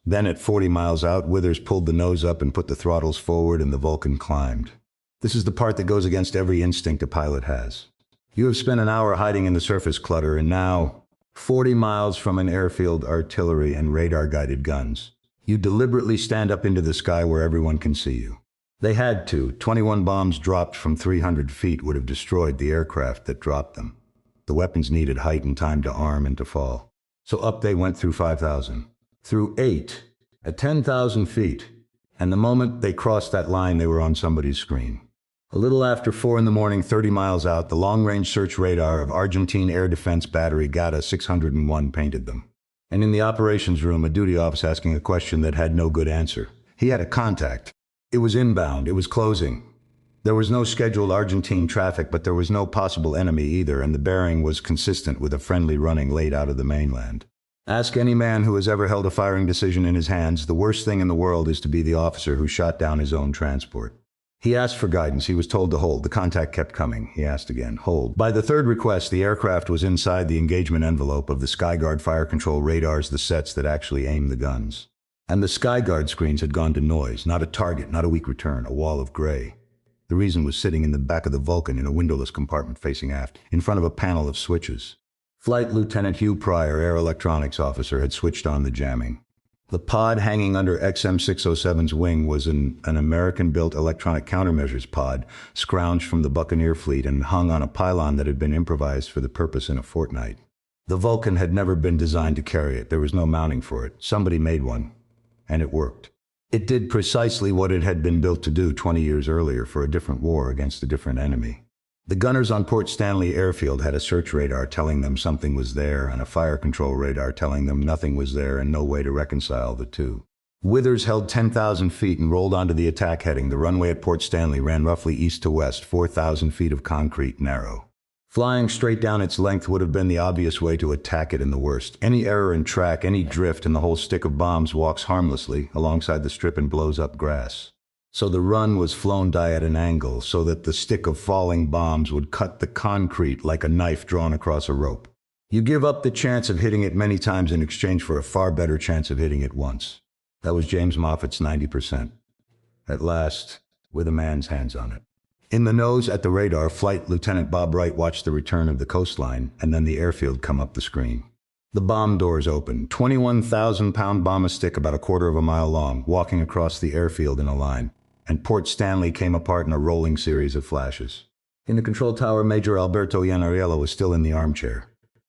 Then at 40 miles out, Withers pulled the nose up and put the throttles forward, and the Vulcan climbed. This is the part that goes against every instinct a pilot has. You have spent an hour hiding in the surface clutter, and now, 40 miles from an airfield, artillery, and radar-guided guns, you deliberately stand up into the sky where everyone can see you. They had to. 21 bombs dropped from 300 feet would have destroyed the aircraft that dropped them. The weapons needed height and time to arm and to fall. So up they went through 5,000. Through 8, at 10,000 feet. And the moment they crossed that line, they were on somebody's screen. A little after 4 in the morning, 30 miles out, the long-range search radar of Argentine Air Defense Battery Gata 601 painted them. And in the operations room, a duty officer asking a question that had no good answer. He had a contact. It was inbound. It was closing. There was no scheduled Argentine traffic, but there was no possible enemy either, and the bearing was consistent with a friendly running late out of the mainland. Ask any man who has ever held a firing decision in his hands. The worst thing in the world is to be the officer who shot down his own transport. He asked for guidance. He was told to hold. The contact kept coming. He asked again. Hold. By the third request, the aircraft was inside the engagement envelope of the Skyguard fire control radars, the sets that actually aim the guns. And the Skyguard screens had gone to noise. Not a target, not a weak return, a wall of gray. The reason was sitting in the back of the Vulcan in a windowless compartment facing aft, in front of a panel of switches. Flight Lieutenant Hugh Pryor, Air Electronics Officer, had switched on the jamming. The pod hanging under XM607's wing was an American-built electronic countermeasures pod, scrounged from the Buccaneer fleet and hung on a pylon that had been improvised for the purpose in a fortnight. The Vulcan had never been designed to carry it. There was no mounting for it. Somebody made one, and it worked. It did precisely what it had been built to do 20 years earlier for a different war against a different enemy. The gunners on Port Stanley airfield had a search radar telling them something was there and a fire control radar telling them nothing was there, and no way to reconcile the two. Withers held 10,000 feet and rolled onto the attack heading. The runway at Port Stanley ran roughly east to west, 4,000 feet of concrete, narrow. Flying straight down its length would have been the obvious way to attack it in the worst. Any error in track, any drift, and the whole stick of bombs walks harmlessly alongside the strip and blows up grass. So the run was flown at an angle so that the stick of falling bombs would cut the concrete like a knife drawn across a rope. You give up the chance of hitting it many times in exchange for a far better chance of hitting it once. That was James Moffat's 90%. At last, with a man's hands on it. In the nose at the radar, Flight Lieutenant Bob Wright watched the return of the coastline and then the airfield come up the screen. The bomb doors opened. 21,000-pound bomb stick about a quarter of a mile long, walking across the airfield in a line, and Port Stanley came apart in a rolling series of flashes. In the control tower, Major Alberto Iannarello was still in the armchair.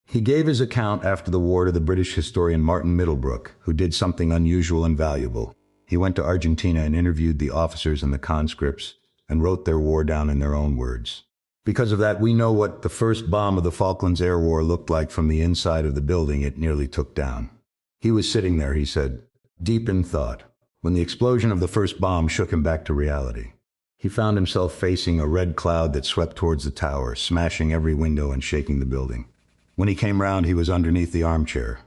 He gave his account after the war to the British historian Martin Middlebrook, who did something unusual and valuable. He went to Argentina and interviewed the officers and the conscripts and wrote their war down in their own words. Because of that, we know what the first bomb of the Falklands Air War looked like from the inside of the building it nearly took down. He was sitting there, he said, deep in thought, when the explosion of the first bomb shook him back to reality. He found himself facing a red cloud that swept towards the tower, smashing every window and shaking the building. When he came round, he was underneath the armchair.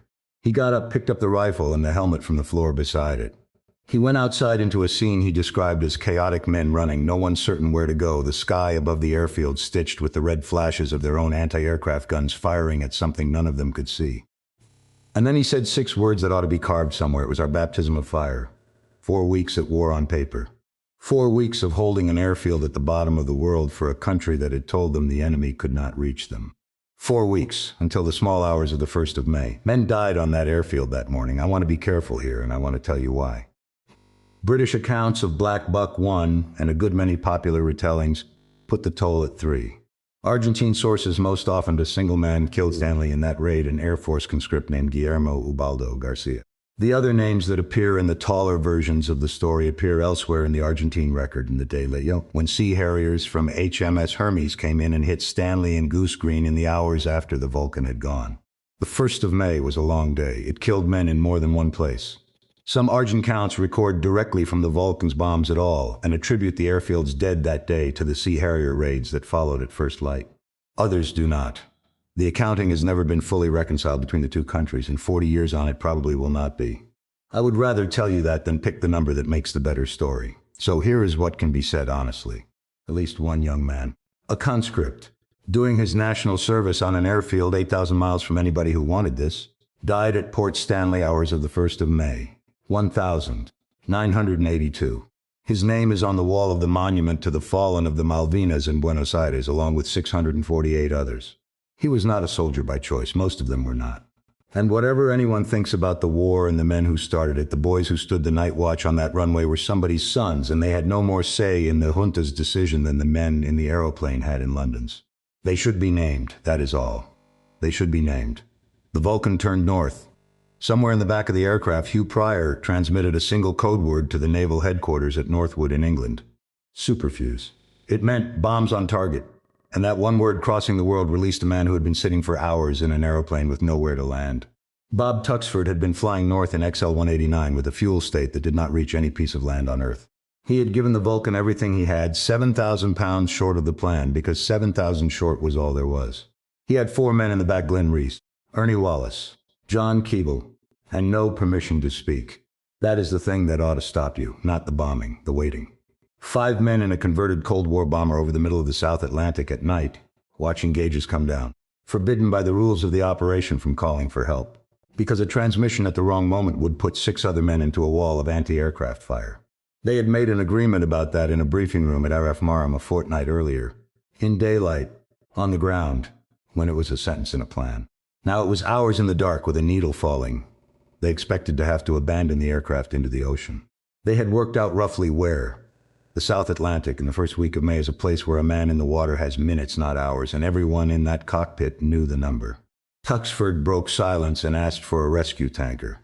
He got up, picked up the rifle and the helmet from the floor beside it. He went outside into a scene he described as chaotic men running, no one certain where to go, the sky above the airfield stitched with the red flashes of their own anti-aircraft guns firing at something none of them could see. And then he said 6 words that ought to be carved somewhere. It was our baptism of fire. 4 weeks at war on paper. 4 weeks of holding an airfield at the bottom of the world for a country that had told them the enemy could not reach them. 4 weeks, until the small hours of the 1st of May. Men died on that airfield that morning. I want to be careful here, and I want to tell you why. British accounts of Black Buck 1 and a good many popular retellings put the toll at 3. Argentine sources most often a single man killed Stanley in that raid, an Air Force conscript named Guillermo Ubaldo Garcia. The other names that appear in the taller versions of the story appear elsewhere in the Argentine record in the day later, when Sea Harriers from HMS Hermes came in and hit Stanley and Goose Green in the hours after the Vulcan had gone. The 1st of May was a long day. It killed men in more than one place. Some Argent counts record directly from the Vulcan's bombs at all and attribute the airfield's dead that day to the Sea Harrier raids that followed at first light. Others do not. The accounting has never been fully reconciled between the two countries, and 40 years on it probably will not be. I would rather tell you that than pick the number that makes the better story. So here is what can be said honestly. At least one young man, a conscript, doing his national service on an airfield 8,000 miles from anybody who wanted this, died at Port Stanley hours of the 1st of May. 1982. His name is on the wall of the monument to the fallen of the Malvinas in Buenos Aires, along with 648 others. He was not a soldier by choice. Most of them were not. And whatever anyone thinks about the war and the men who started it, the boys who stood the night watch on that runway were somebody's sons, and they had no more say in the junta's decision than the men in the aeroplane had in London's. They should be named, that is all. They should be named. The Vulcan turned north. Somewhere in the back of the aircraft, Hugh Pryor transmitted a single code word to the naval headquarters at Northwood in England. Superfuse. It meant bombs on target. And that one word crossing the world released a man who had been sitting for hours in an aeroplane with nowhere to land. Bob Tuxford had been flying north in XL-189 with a fuel state that did not reach any piece of land on Earth. He had given the Vulcan everything he had, 7,000 pounds short of the plan, because 7,000 short was all there was. He had 4 men in the back: Glenn Reese, Ernie Wallace, John Keeble, and no permission to speak. That is the thing that ought to stop you, not the bombing, the waiting. 5 men in a converted Cold War bomber over the middle of the South Atlantic at night, watching gauges come down, forbidden by the rules of the operation from calling for help, because a transmission at the wrong moment would put 6 other men into a wall of anti-aircraft fire. They had made an agreement about that in a briefing room at RF Marham a fortnight earlier, in daylight, on the ground, when it was a sentence in a plan. Now it was hours in the dark with a needle falling. They expected to have to abandon the aircraft into the ocean. They had worked out roughly where. The South Atlantic in the first week of May is a place where a man in the water has minutes, not hours, and everyone in that cockpit knew the number. Tuxford broke silence and asked for a rescue tanker.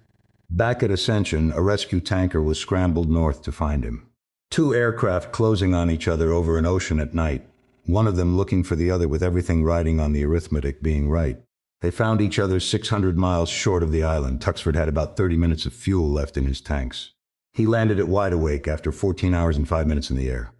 Back at Ascension, a rescue tanker was scrambled north to find him. 2 aircraft closing on each other over an ocean at night, one of them looking for the other with everything riding on the arithmetic being right. They found each other 600 miles short of the island. Tuxford had about 30 minutes of fuel left in his tanks. He landed at Wide Awake after 14 hours and 5 minutes in the air.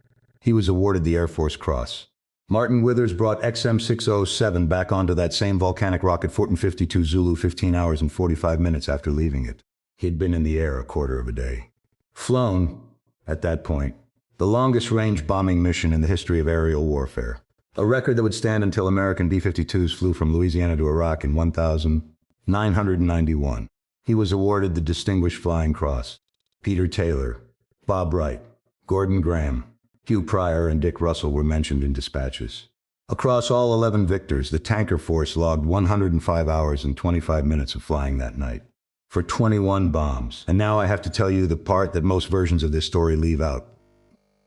He was awarded the Air Force Cross. Martin Withers brought XM-607 back onto that same volcanic rocket, Fortin 52 Zulu, 15 hours and 45 minutes after leaving it. He had been in the air a quarter of a day. Flown, at that point, the longest-range bombing mission in the history of aerial warfare. A record that would stand until American B-52s flew from Louisiana to Iraq in 1991. He was awarded the Distinguished Flying Cross. Peter Taylor, Bob Wright, Gordon Graham, Hugh Pryor, and Dick Russell were mentioned in dispatches. Across all 11 victors, the tanker force logged 105 hours and 25 minutes of flying that night. For 21 bombs. And now I have to tell you the part that most versions of this story leave out.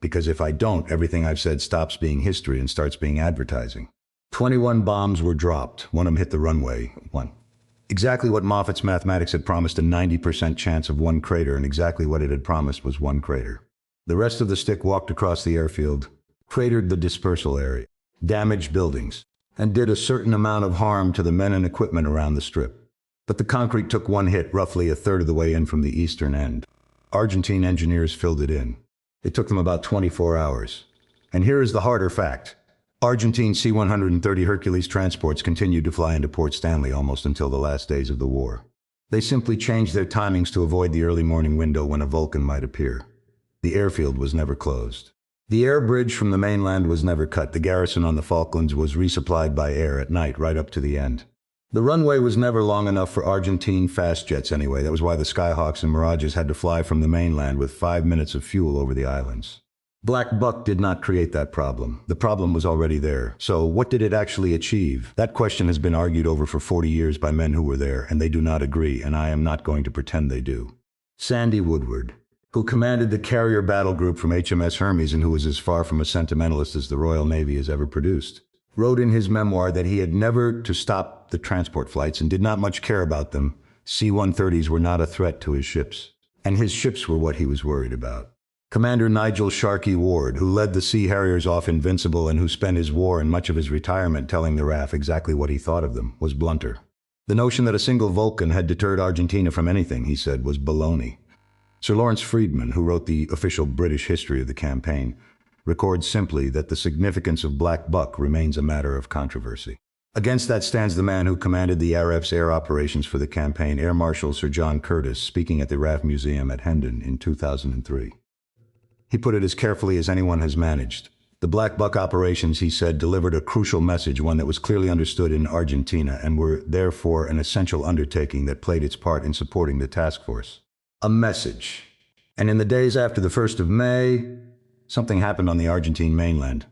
Because if I don't, everything I've said stops being history and starts being advertising. 21 bombs were dropped. One of them hit the runway. One. Exactly what Moffat's mathematics had promised, a 90% chance of one crater, and exactly what it had promised was one crater. The rest of the stick walked across the airfield, cratered the dispersal area, damaged buildings, and did a certain amount of harm to the men and equipment around the strip. But the concrete took one hit roughly a third of the way in from the eastern end. Argentine engineers filled it in. It took them about 24 hours. And here is the harder fact. Argentine C-130 Hercules transports continued to fly into Port Stanley almost until the last days of the war. They simply changed their timings to avoid the early morning window when a Vulcan might appear. The airfield was never closed. The air bridge from the mainland was never cut. The garrison on the Falklands was resupplied by air at night right up to the end. The runway was never long enough for Argentine fast jets anyway. That was why the Skyhawks and Mirages had to fly from the mainland with 5 minutes of fuel over the islands. Black Buck did not create that problem. The problem was already there. So what did it actually achieve? That question has been argued over for 40 years by men who were there, and they do not agree, and I am not going to pretend they do. Sandy Woodward, who commanded the carrier battle group from HMS Hermes and who was as far from a sentimentalist as the Royal Navy has ever produced, wrote in his memoir that he had never to stop the transport flights and did not much care about them. C-130s were not a threat to his ships, and his ships were what he was worried about. Commander Nigel Sharkey Ward, who led the Sea Harriers off invincible and who spent his war and much of his retirement telling the RAF exactly what he thought of them, was blunter. The notion that a single Vulcan had deterred Argentina from anything, he said, was baloney. Sir Lawrence Freedman, who wrote the official British history of the campaign, records simply that the significance of Black Buck remains a matter of controversy. Against that stands the man who commanded the RAF's air operations for the campaign, Air Marshal Sir John Curtis, speaking at the RAF Museum at Hendon in 2003. He put it as carefully as anyone has managed. The Black Buck operations, he said, delivered a crucial message, one that was clearly understood in Argentina, and were therefore an essential undertaking that played its part in supporting the task force. A message. And in the days after the 1st of May, something happened on the Argentine mainland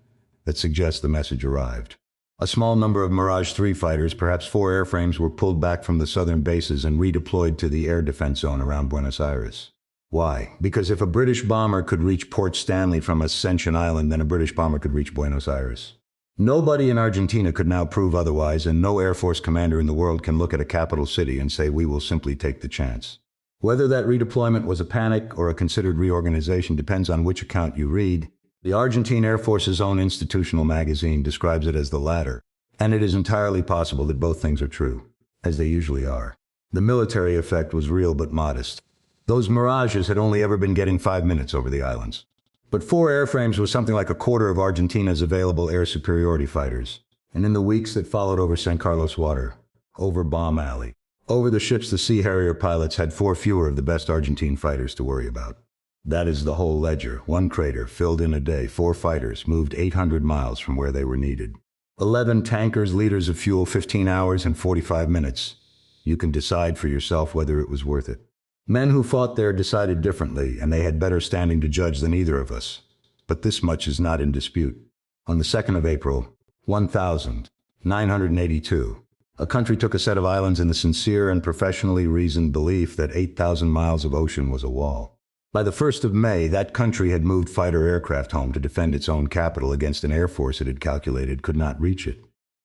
that suggests the message arrived. A small number of Mirage 3 fighters, perhaps 4 airframes, were pulled back from the southern bases and redeployed to the air defense zone around Buenos Aires. Why? Because if a British bomber could reach Port Stanley from Ascension Island, then a British bomber could reach Buenos Aires. Nobody in Argentina could now prove otherwise, and no Air Force commander in the world can look at a capital city and say, we will simply take the chance. Whether that redeployment was a panic or a considered reorganization depends on which account you read. The Argentine Air Force's own institutional magazine describes it as the latter, and it is entirely possible that both things are true, as they usually are. The military effect was real but modest. Those Mirages had only ever been getting 5 minutes over the islands. But 4 airframes was something like a quarter of Argentina's available air superiority fighters. And in the weeks that followed over San Carlos Water, over Bomb Alley, over the ships, the Sea Harrier pilots had 4 fewer of the best Argentine fighters to worry about. That is the whole ledger. 1 crater filled in a day. 4 fighters moved 800 miles from where they were needed. 11 tankers, liters of fuel, 15 hours and 45 minutes. You can decide for yourself whether it was worth it. Men who fought there decided differently, and they had better standing to judge than either of us. But this much is not in dispute. On the 2nd of April, 1982, a country took a set of islands in the sincere and professionally reasoned belief that 8,000 miles of ocean was a wall. By the 1st of May, that country had moved fighter aircraft home to defend its own capital against an air force it had calculated could not reach it.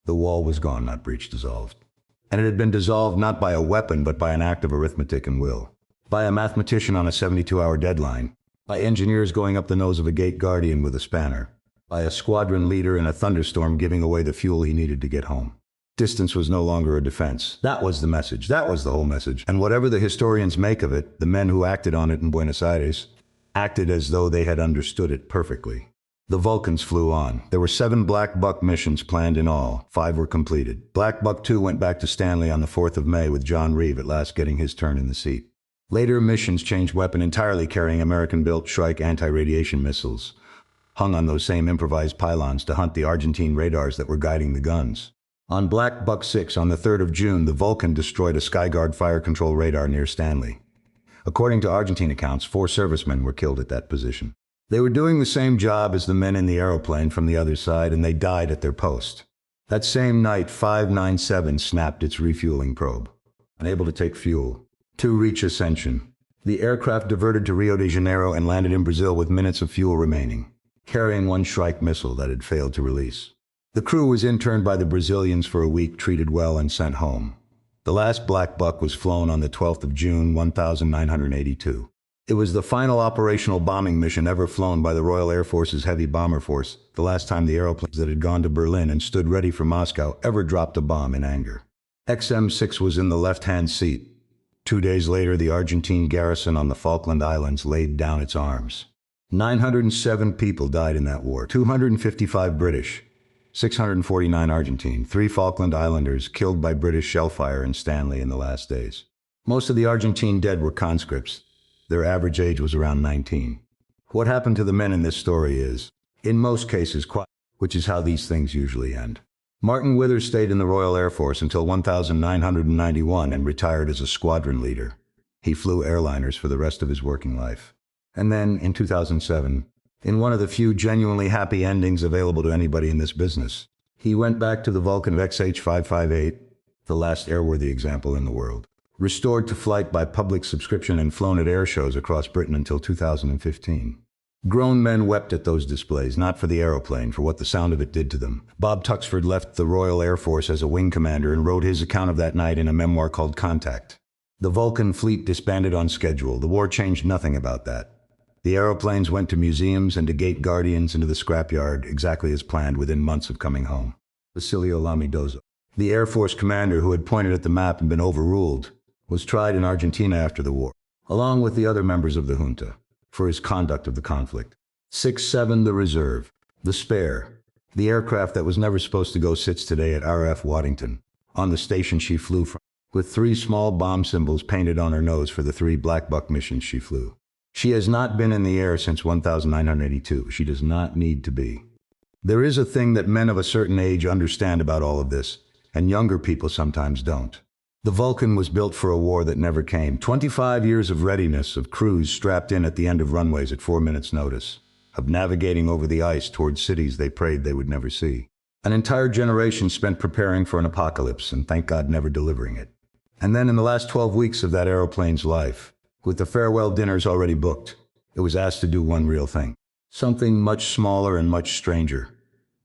The wall was gone, not breached, dissolved. And it had been dissolved not by a weapon, but by an act of arithmetic and will. By a mathematician on a 72-hour deadline, by engineers going up the nose of a gate guardian with a spanner, by a squadron leader in a thunderstorm giving away the fuel he needed to get home. Distance was no longer a defense. That was the message. That was the whole message. And whatever the historians make of it, the men who acted on it in Buenos Aires acted as though they had understood it perfectly. The Vulcans flew on. There were 7 Black Buck missions planned in all. 5 were completed. Black Buck 2 went back to Stanley on the 4th of May with John Reeve at last getting his turn in the seat. Later missions changed weapon entirely, carrying American-built Shrike anti-radiation missiles, hung on those same improvised pylons to hunt the Argentine radars that were guiding the guns. On Black Buck 6, on the 3rd of June, the Vulcan destroyed a Skyguard fire control radar near Stanley. According to Argentine accounts, 4 servicemen were killed at that position. They were doing the same job as the men in the aeroplane from the other side, and they died at their post. That same night, 597 snapped its refueling probe. Unable to take fuel. To reach Ascension. The aircraft diverted to Rio de Janeiro and landed in Brazil with minutes of fuel remaining, carrying 1 Shrike missile that had failed to release. The crew was interned by the Brazilians for a week, treated well, and sent home. The last Black Buck was flown on the 12th of June, 1982. It was the final operational bombing mission ever flown by the Royal Air Force's Heavy Bomber Force, the last time the aeroplanes that had gone to Berlin and stood ready for Moscow ever dropped a bomb in anger. XM-6 was in the left-hand seat. 2 days later, the Argentine garrison on the Falkland Islands laid down its arms. 907 people died in that war, 255 British, 649 Argentine, 3 Falkland Islanders killed by British shellfire in Stanley in the last days. Most of the Argentine dead were conscripts. Their average age was around 19. What happened to the men in this story is, in most cases, quiet, which is how these things usually end. Martin Withers stayed in the Royal Air Force until 1991 and retired as a squadron leader. He flew airliners for the rest of his working life. And then, in 2007, in one of the few genuinely happy endings available to anybody in this business, he went back to the Vulcan XH-558, the last airworthy example in the world, restored to flight by public subscription and flown at air shows across Britain until 2015. Grown men wept at those displays, not for the aeroplane, for what the sound of it did to them. Bob Tuxford left the Royal Air Force as a wing commander and wrote his account of that night in a memoir called Contact. The Vulcan fleet disbanded on schedule. The war changed nothing about that. The aeroplanes went to museums and to gate guardians and to the scrapyard, exactly as planned, within months of coming home. Basilio Lamidoso, the Air Force commander who had pointed at the map and been overruled, was tried in Argentina after the war, along with the other members of the junta, for his conduct of the conflict. 6-7, the Reserve, the Spare, the aircraft that was never supposed to go, sits today at RF Waddington, on the station she flew from, with 3 small bomb symbols painted on her nose for the 3 Black Buck missions she flew. She has not been in the air since 1982. She does not need to be. There is a thing that men of a certain age understand about all of this, and younger people sometimes don't. The Vulcan was built for a war that never came. 25 years of readiness, of crews strapped in at the end of runways at 4 minutes' notice, of navigating over the ice towards cities they prayed they would never see. An entire generation spent preparing for an apocalypse and, thank God, never delivering it. And then in the last 12 weeks of that aeroplane's life, with the farewell dinners already booked, it was asked to do one real thing. Something much smaller and much stranger.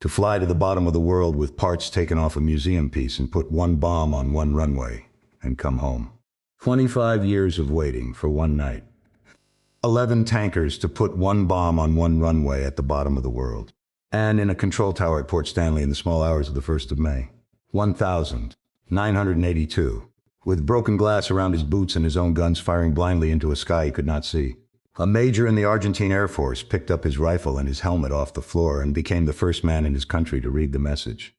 To fly to the bottom of the world with parts taken off a museum piece and put 1 bomb on 1 runway and come home. 25 years of waiting for 1 night. 11 tankers to put 1 bomb on 1 runway at the bottom of the world. And in a control tower at Port Stanley in the small hours of the 1st of May. 1982. With broken glass around his boots and his own guns firing blindly into a sky he could not see. A major in the Argentine Air Force picked up his rifle and his helmet off the floor and became the first man in his country to read the message.